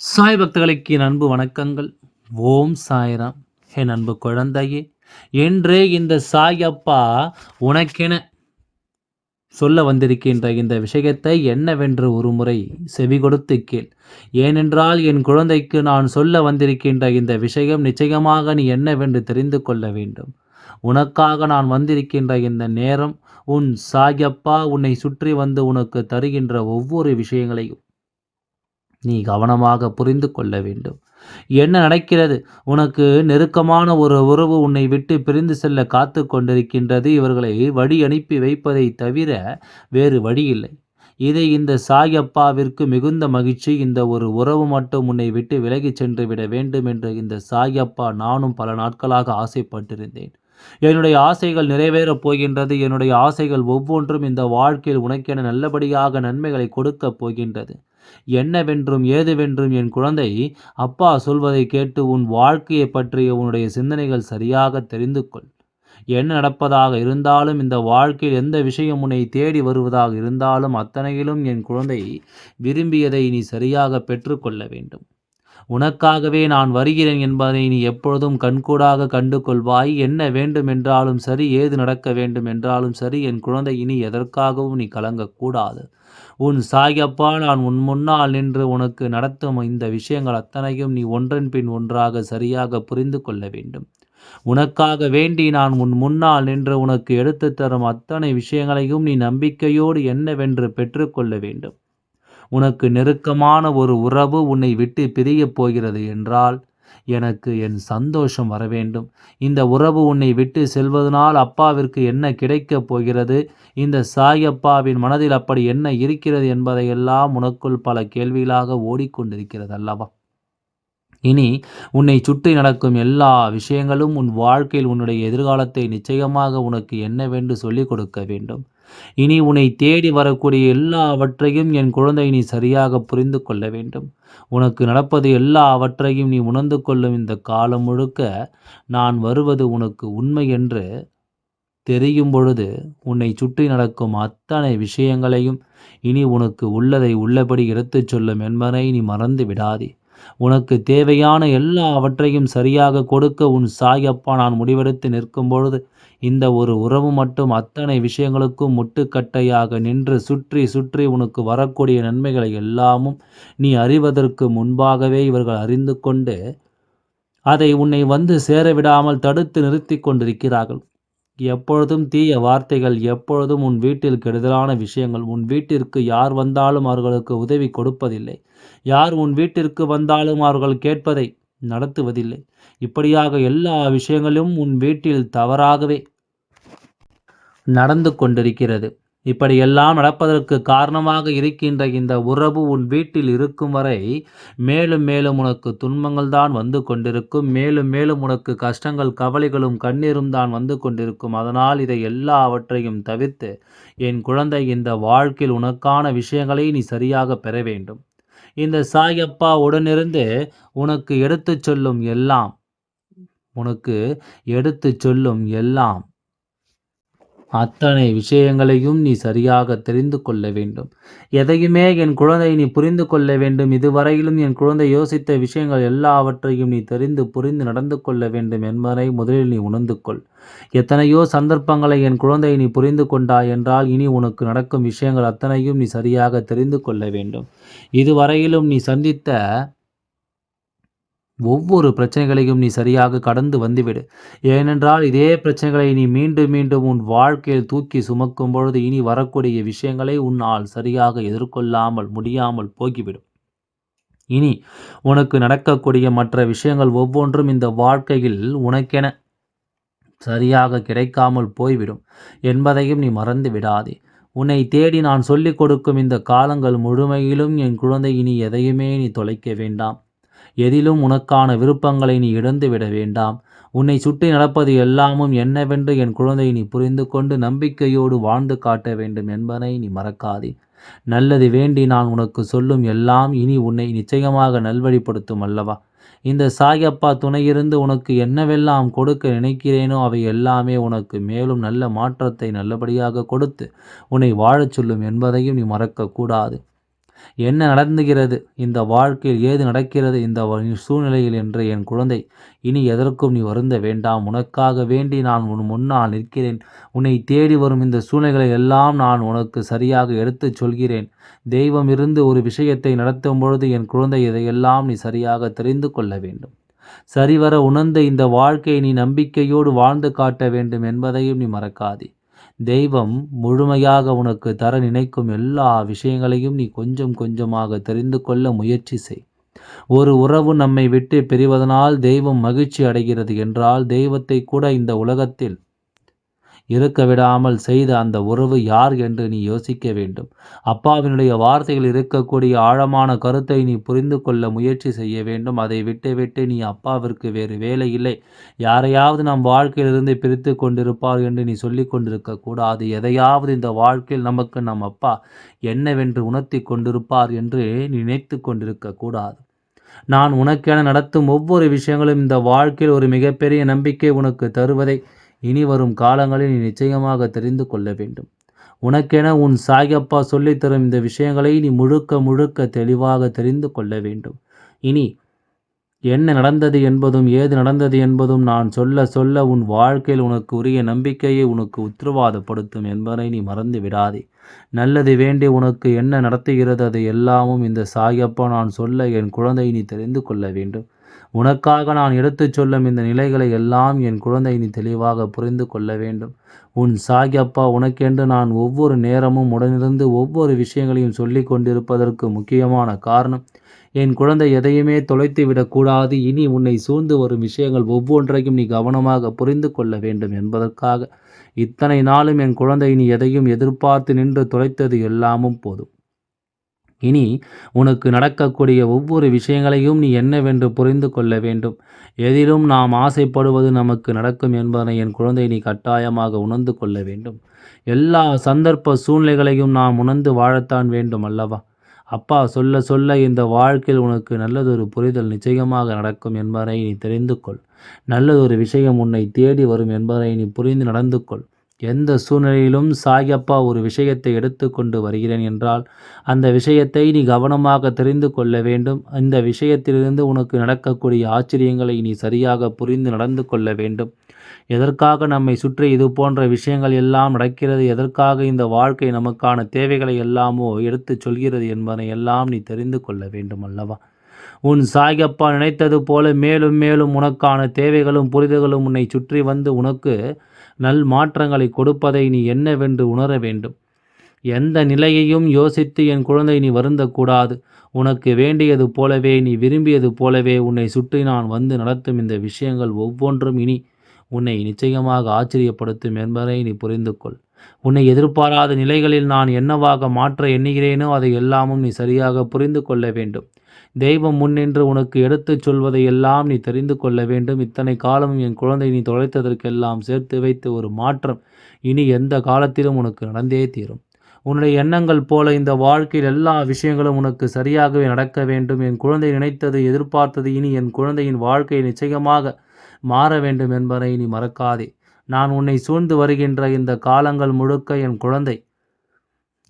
சாய் பக்தர்களுக்கு என் அன்பு வணக்கங்கள். ஓம் சாய்ராம். என் அன்பு குழந்தையே, இன்று இந்த சாய் அப்பா உனக்கென சொல்ல வந்திருக்கின்ற இந்த விஷயத்தை என்னவென்று ஒருமுறை செவிகொடுத்து கேள். ஏனென்றால் என் குழந்தைக்கு நான் சொல்ல வந்திருக்கின்ற இந்த விஷயம் நிச்சயமாக நீ என்னவென்று தெரிந்து கொள்ள வேண்டும். உனக்காக நான் வந்திருக்கின்ற இந்த நேரம், உன் சாய் அப்பா உன்னை சுற்றி வந்து உனக்கு தருகின்ற ஒவ்வொரு விஷயங்களையும் நீ கவனமாக புரிந்து கொள்ள வேண்டும். என்ன நடக்கிறது? உனக்கு நெருக்கமான ஒரு உறவு உன்னை விட்டு பிரிந்து செல்ல காத்துக் கொண்டிருக்கின்றது. இவர்களை வழி அனுப்பி வைப்பதைத் தவிர வேறு வழியில்லை. இந்த சாயப்பாவிற்கு மிகுந்த மகிழ்ச்சி. இந்த ஒரு உறவு மட்டும் உன்னை விட்டு விலகிச் சென்று விட வேண்டும் என்று இந்த சாயப்பா நானும் பல நாட்களாக ஆசைப்பட்டிருந்தேன். என்னுடைய ஆசைகள் நிறைவேறப் போகின்றது. என்னுடைய ஆசைகள் ஒவ்வொன்றும் இந்த வாழ்க்கையில் உனக்கென நல்லபடியாக நன்மைகளை கொடுக்கப் போகின்றது. என்னவென்றும் ஏதுவென்றும் என் குழந்தை, அப்பா சொல்வதை கேட்டு உன் வாழ்க்கையைப் பற்றிய உன்னுடைய சிந்தனைகள் சரியாக தெரிந்து கொள். என்ன நடப்பதாக இருந்தாலும் இந்த வாழ்க்கையில் எந்த விஷயம் உன்னை தேடி வருவதாக இருந்தாலும் அத்தனையிலும் என் குழந்தை விரும்பியதை நீ சரியாக பெற்றுக்கொள்ள வேண்டும். உனக்காகவே நான் வருகிறேன் என்பதை நீ எப்பொழுதும் கண்கூடாக கண்டு கொள்வாய். என்ன வேண்டும் என்றாலும் சரி, ஏது நடக்க வேண்டும் என்றாலும் சரி, என் குழந்தை இனி எதற்காகவும் நீ கலங்கக்கூடாது. உன் சாயப்பா நான் உன் முன்னால் நின்று உனக்கு நடத்தும் இந்த விஷயங்கள் அத்தனையும் நீ ஒன்றன் பின் ஒன்றாக சரியாக புரிந்து கொள்ள வேண்டும். உனக்காக வேண்டி நான் உன் முன்னால் நின்று உனக்கு எடுத்துத் தரும் அத்தனை விஷயங்களையும் நீ நம்பிக்கையோடு என்னவென்று பெற்றுக்கொள்ள வேண்டும். உனக்கு நெருக்கமான ஒரு உறவு உன்னை விட்டு பிரியப் போகிறது என்றால் எனக்கு என் சந்தோஷம் வர வேண்டும். இந்த உறவு உன்னை விட்டு செல்வதனால் அப்பாவிற்கு என்ன கிடைக்கப் போகிறது? இந்த சாய் அப்பாவின் மனதில் அப்படி என்ன இருக்கிறது என்பதையெல்லாம் உனக்குள் பல கேள்விகளாக ஓடிக்கொண்டிருக்கிறது அல்லவா? இனி உன்னை சுற்றி நடக்கும் எல்லா விஷயங்களும் உன் வாழ்க்கையில் உன்னுடைய எதிர்காலத்தை நிச்சயமாக உனக்கு என்னவென்று சொல்லிக் கொடுக்க வேண்டும். இனி உன்னை தேடி வரக்கூடிய எல்லாவற்றையும் என் குழந்தை நீ சரியாக புரிந்து கொள்ள வேண்டும். உனக்கு நடப்பது எல்லாவற்றையும் நீ உணர்ந்து கொள்ளும் இந்த காலம் முழுக்க நான் வருவது உனக்கு உண்மை என்று தெரியும் பொழுது உன்னை சுற்றி நடக்கும் அத்தனை விஷயங்களையும் இனி உனக்கு உள்ளதை உள்ளபடி எடுத்துச் சொல்லும் என்பதை நீ மறந்து விடாதே. உனக்கு தேவையான எல்லாவற்றையும் சரியாக கொடுக்க உன் சாயப்பா நான் முடிவெடுத்து நிற்கும் பொழுது இந்த ஒரு உறவு மட்டும் அத்தனை விஷயங்களுக்கும் முட்டுக்கட்டையாக நின்று சுற்றி சுற்றி உனக்கு வரக்கூடிய நன்மைகளை எல்லாமும் நீ அறிவதற்கு முன்பாகவே இவர்கள் அறிந்து கொண்டு அதை உன்னை வந்து சேரவிடாமல் தடுத்து நிறுத்தி கொண்டிருக்கிறார்கள். எப்பொழுதும் தீய வார்த்தைகள், எப்பொழுதும் உன் வீட்டில் கெடுதலான விஷயங்கள், உன் வீட்டிற்கு யார் வந்தாலும் அவர்களுக்கு உதவி கொடுப்பதில்லை. யார் உன் வீட்டிற்கு வந்தாலும் அவர்கள் கேட்பதை நடத்துவதில்லை. இப்படியாக எல்லா விஷயங்களும் உன் வீட்டில் தவறாகவே நடந்து கொண்டிருக்கிறது. இப்படியெல்லாம் நடப்பதற்கு காரணமாக இருக்கின்ற இந்த உறவு உன் வீட்டில் இருக்கும் வரை மேலும் மேலும் உனக்கு துன்பங்கள் தான் வந்து கொண்டிருக்கும். மேலும் மேலும் உனக்கு கஷ்டங்கள், கவலைகளும், கண்ணீரும் தான் வந்து கொண்டிருக்கும். அதனால் இதை எல்லாவற்றையும் தவிர்த்து என் குழந்தை இந்த வாழ்க்கையில் உனக்கான விஷயங்களை நீ சரியாக பெற வேண்டும். இந்த சாயப்பா உடனிருந்து உனக்கு எடுத்துச் சொல்லும் எல்லாம் உனக்கு எடுத்துச் சொல்லும் எல்லாம் அத்தனை விஷயங்களையும் நீ சரியாக தெரிந்து கொள்ள வேண்டும். எதையுமே என் குழந்தை நீ புரிந்து கொள்ள வேண்டும். இதுவரையிலும் என் குழந்தை யோசித்த விஷயங்கள் எல்லாவற்றையும் நீ தெரிந்து புரிந்து நடந்து கொள்ள வேண்டும் என்பதை முதலில் நீ உணர்ந்து கொள். எத்தனையோ சந்தர்ப்பங்களை என் குழந்தை நீ புரிந்து கொண்டாய் என்றால் இனி உனக்கு நடக்கும் விஷயங்கள் அத்தனையும் நீ சரியாக தெரிந்து கொள்ள வேண்டும். இதுவரையிலும் நீ சந்தித்த ஒவ்வொரு பிரச்சனைகளையும் நீ சரியாக கடந்து வந்துவிடு. ஏனென்றால் இதே பிரச்சனைகளை நீ மீண்டும் மீண்டும் உன் வாழ்க்கையில் தூக்கி சுமக்கும் பொழுது இனி வரக்கூடிய விஷயங்களை உன்னால் சரியாக எதிர்கொள்ளாமல் முடியாமல் போகிவிடும். இனி உனக்கு நடக்கக்கூடிய மற்ற விஷயங்கள் ஒவ்வொன்றும் இந்த வாழ்க்கையில் உனக்கென சரியாக கிடைக்காமல் போய்விடும் என்பதையும் நீ மறந்து விடாதே. உன்னை தேடி நான் சொல்லிக் கொடுக்கும் இந்த காலங்கள் முழுமையிலும் என் குழந்தை இனி எதையுமே நீ தொலைக்க வேண்டாம். எதிலும் உனக்கான விருப்பங்களை நீ இழந்து விட வேண்டாம். உன்னை சுற்றி நடப்பது எல்லாமும் என்னவென்று என் குழந்தை நீ புரிந்து கொண்டு நம்பிக்கையோடு வாழ்ந்து காட்ட வேண்டும் என்பதை நீ மறக்காதே. நல்லது வேண்டி நான் உனக்கு சொல்லும் எல்லாம் இனி உன்னை நிச்சயமாக நல்வழிப்படுத்தும் அல்லவா? இந்த சாயப்பா துணையிருந்து உனக்கு என்னவெல்லாம் கொடுக்க நினைக்கிறேனோ அவை எல்லாமே உனக்கு மேலும் நல்ல மாற்றத்தை நல்லபடியாக கொடுத்து உன்னை வாழச் சொல்லும் என்பதையும் நீ மறக்கக்கூடாது. என்ன நடந்துகிறது இந்த வாழ்க்கையில், ஏது நடக்கிறது இந்த சூழ்நிலையில் என்று என் குழந்தை, இனி எதற்கும் நீ வருந்த வேண்டாம். உனக்காக வேண்டி நான் உன் முன்னால் நிற்கிறேன். உன்னை தேடி வரும் இந்த சூழ்நிலைகளை எல்லாம் நான் உனக்கு சரியாக எடுத்துச் சொல்கிறேன். தெய்வம் இருந்து ஒரு விஷயத்தை நடத்தும் பொழுது என் குழந்தை, இதையெல்லாம் நீ சரியாக தெரிந்து கொள்ள வேண்டும். சரிவர உணர்ந்த இந்த வாழ்க்கையை நீ நம்பிக்கையோடு வாழ்ந்து காட்ட வேண்டும் என்பதையும் நீ மறக்காதே. தெய்வம் முழுமையாக உனக்கு தர நினைக்கும் எல்லா விஷயங்களையும் நீ கொஞ்சம் கொஞ்சமாக தெரிந்து கொள்ள முயற்சி செய். ஒரு உறவு நம்மை விட்டு பிரிவதனால் தெய்வம் மகிழ்ச்சி அடைகிறது என்றால், தெய்வத்தை கூட இந்த உலகத்தில் இருக்க விடாமல் செய்த அந்த உறவு யார் என்று நீ யோசிக்க வேண்டும். அப்பாவினுடைய வார்த்தையில் இருக்கக்கூடிய ஆழமான கருத்தை நீ புரிந்து கொள்ள முயற்சி செய்ய வேண்டும். அதை விட்டு நீ அப்பாவிற்கு வேறு வேலை இல்லை, யாரையாவது நம் வாழ்க்கையிலிருந்து பிரித்து கொண்டிருப்பார் என்று நீ சொல்லிக் கொண்டிருக்க கூடாது. எதையாவது இந்த வாழ்க்கையில் நமக்கு நம் அப்பா என்னவென்று உணர்த்தி கொண்டிருப்பார் என்று நினைத்து கொண்டிருக்க கூடாது. நான் உனக்கென நடத்தும் ஒவ்வொரு விஷயங்களும் இந்த வாழ்க்கையில் ஒரு மிகப்பெரிய நம்பிக்கை உனக்கு தருவதை இனி வரும் காலங்களில் நீ நிச்சயமாக தெரிந்து கொள்ள வேண்டும். உனக்கென உன் சாயப்பா சொல்லித்தரும் இந்த விஷயங்களை நீ முழுக்க முழுக்க தெளிவாக தெரிந்து கொள்ள வேண்டும். இனி என்ன நடந்தது என்பதும் ஏது நடந்தது என்பதும் நான் சொல்ல சொல்ல உன் வாழ்க்கையில் உனக்கு உரிய நம்பிக்கையை உனக்கு உத்தரவாதப்படுத்தும் என்பதை நீ மறந்து விடாதே. நல்லது வேண்டி உனக்கு என்ன நடத்துகிறது அதை எல்லாமும் இந்த சாயப்பா நான் சொல்ல என் குழந்தை நீ தெரிந்து கொள்ள வேண்டும். உனக்காக நான் எடுத்துச் சொல்லும் இந்த நிலைகளை எல்லாம் என் குழந்தை நீ தெளிவாக புரிந்து கொள்ள வேண்டும். உன் சாயப்பா உனக்கென்று நான் ஒவ்வொரு நேரமும் உடனிருந்து ஒவ்வொரு விஷயங்களையும் சொல்லி கொண்டிருப்பதற்கு முக்கியமான காரணம், என் குழந்தை எதையுமே தொலைத்து விடக்கூடாது. இனி உன்னை சூழ்ந்து வரும் விஷயங்கள் ஒவ்வொன்றையும் நீ கவனமாக புரிந்து கொள்ள வேண்டும் என்பதற்காக. இத்தனை நாளும் என் குழந்தை நீ எதையும் எதிர்பார்த்து நின்று தொலைத்தது எல்லாமும் போதும். இனி உனக்கு நடக்கக்கூடிய ஒவ்வொரு விஷயங்களையும் நீ என்னவென்று புரிந்து கொள்ள வேண்டும். எதிலும் நாம் ஆசைப்படுவது நமக்கு நடக்கும் என்பதனை என் குழந்தை நீ கட்டாயமாக உணர்ந்து கொள்ள வேண்டும். எல்லா சந்தர்ப்ப சூழ்நிலைகளையும் நாம் உணர்ந்து வாழத்தான் வேண்டும் அல்லவா? அப்பா சொல்ல சொல்ல இந்த வாழ்க்கையில் உனக்கு நல்லதொரு புரிதல் நிச்சயமாக நடக்கும் என்பதை நீ தெரிந்து கொள். நல்லதொரு விஷயம் உன்னை தேடி வரும் என்பதை நீ புரிந்து நடந்து கொள். எந்த சூழ்நிலையிலும் சாயப்பா ஒரு விஷயத்தை எடுத்துக்கொண்டு வருகிறேன் என்றால், அந்த விஷயத்தை நீ கவனமாக தெரிந்து கொள்ள வேண்டும். இந்த விஷயத்திலிருந்து உனக்கு நடக்கக்கூடிய ஆச்சரியங்களை நீ சரியாக புரிந்து நடந்து கொள்ள வேண்டும். எதற்காக நம்மை சுற்றி இது போன்ற விஷயங்கள் எல்லாம் நடக்கிறது, எதற்காக இந்த வாழ்க்கை நமக்கான தேவைகளை எல்லாமோ எடுத்துச் சொல்கிறது என்பதை எல்லாம் நீ தெரிந்து கொள்ள வேண்டும் அல்லவா? உன் சாயப்பா நினைத்தது போல மேலும் மேலும் உனக்கான தேவைகளும் புரிதல்களும் உன்னை சுற்றி வந்து உனக்கு நல் மாற்றங்களை கொடுப்பதை நீ என்னவென்று உணர வேண்டும். எந்த நிலையையும் யோசித்து என் குழந்தை நீ வருந்தக்கூடாது. உனக்கு வேண்டியது போலவே, நீ விரும்பியது போலவே உன்னை சுற்றி நான் வந்து நடத்தும் இந்த விஷயங்கள் ஒவ்வொன்றும் இனி உன்னை நிச்சயமாக ஆச்சரியப்படுத்தும் என்பதை நீ புரிந்து கொள். உன்னை எதிர்பாராத நிலைகளில் நான் என்னவாக மாற்ற எண்ணுகிறேனோ அதை எல்லாமும் நீ சரியாக புரிந்து கொள்ள வேண்டும். தெய்வம் முன்னின்று உனக்கு எடுத்துச் சொல்வதை எல்லாம் நீ தெரிந்து கொள்ள வேண்டும். இத்தனை காலமும் என் குழந்தை நீ தொலைத்ததற்கெல்லாம் சேர்த்து வைத்து ஒரு மாற்றம் இனி எந்த காலத்திலும் உனக்கு நடந்தே தீரும். உன்னுடைய எண்ணங்கள் போல இந்த வாழ்க்கையில் எல்லா விஷயங்களும் உனக்கு சரியாகவே நடக்க வேண்டும். என் குழந்தை நினைத்தது எதிர்பார்த்தது இனி என் குழந்தையின் வாழ்க்கை நிச்சயமாக மாற வேண்டும் என்பதை நீ மறக்காதே. நான் உன்னை சூழ்ந்து வருகின்ற இந்த காலங்கள் முழுக்க என் குழந்தை,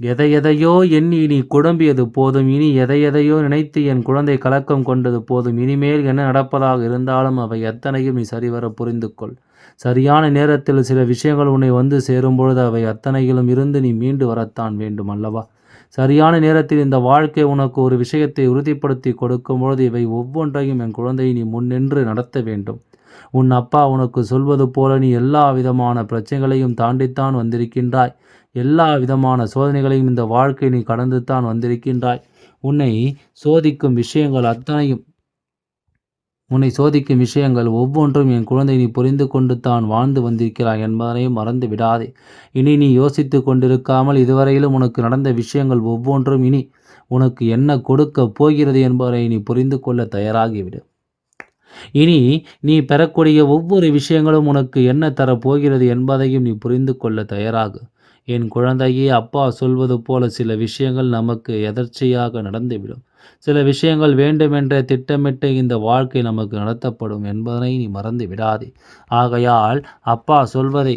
எதையெதையோ எண்ணி நீ குழம்பியது போதும். இனி எதையெதையோ நினைத்து என் குழந்தை கலக்கம் கொண்டது போதும். இனிமேல் என்ன நடப்பதாக இருந்தாலும் அவை எத்தனையும் நீ சரிவர புரிந்து கொள். சரியான நேரத்தில் சில விஷயங்கள் உன்னை வந்து சேரும் பொழுது அவை அத்தனையிலும் இருந்து நீ மீண்டு வரத்தான் வேண்டும் அல்லவா? சரியான நேரத்தில் இந்த வாழ்க்கை உனக்கு ஒரு விஷயத்தை உறுதிப்படுத்தி கொடுக்கும் பொழுது இவை ஒவ்வொன்றையும் என் குழந்தையை நீ முன்னின்று நடத்த வேண்டும். உன் அப்பா உனக்கு சொல்வது போல நீ எல்லா விதமான பிரச்சனைகளையும் தாண்டித்தான் வந்திருக்கின்றாய். எல்லா விதமான சோதனைகளையும் இந்த வாழ்க்கை நீ கடந்து தான் வந்திருக்கின்றாய். உன்னை சோதிக்கும் விஷயங்கள் ஒவ்வொன்றும் என் குழந்தை நீ புரிந்து கொண்டு தான் வாழ்ந்து வந்திருக்கிறாய் என்பதனையும் மறந்து விடாதே. இனி நீ யோசித்து கொண்டிருக்காமல் இதுவரையிலும் உனக்கு நடந்த விஷயங்கள் ஒவ்வொன்றும் இனி உனக்கு என்ன கொடுக்க போகிறது என்பதை நீ புரிந்து கொள்ள தயாராகிவிடு. இனி நீ பெறக்கூடிய ஒவ்வொரு விஷயங்களும் உனக்கு என்ன தரப்போகிறது என்பதையும் நீ புரிந்து கொள்ள தயாராகு. என் குழந்தையே, அப்பா சொல்வது போல சில விஷயங்கள் நமக்கு எதர்ச்சையாக நடந்துவிடும். சில விஷயங்கள் வேண்டுமென்றே திட்டமிட்டு இந்த வாழ்க்கை நமக்கு நடத்தப்படும் என்பதனை நீ மறந்து விடாதே. ஆகையால் அப்பா சொல்வதை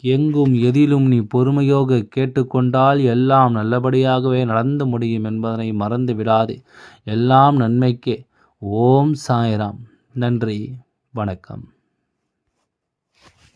எங்கும் எதிலும் நீ பொறுமையோக கேட்டுக்கொண்டால் எல்லாம் நல்லபடியாகவே நடந்து முடியும் என்பதனை மறந்து விடாதே. எல்லாம் நன்மைக்கே. ஓம் சாய்ராம். நன்றி. வணக்கம்.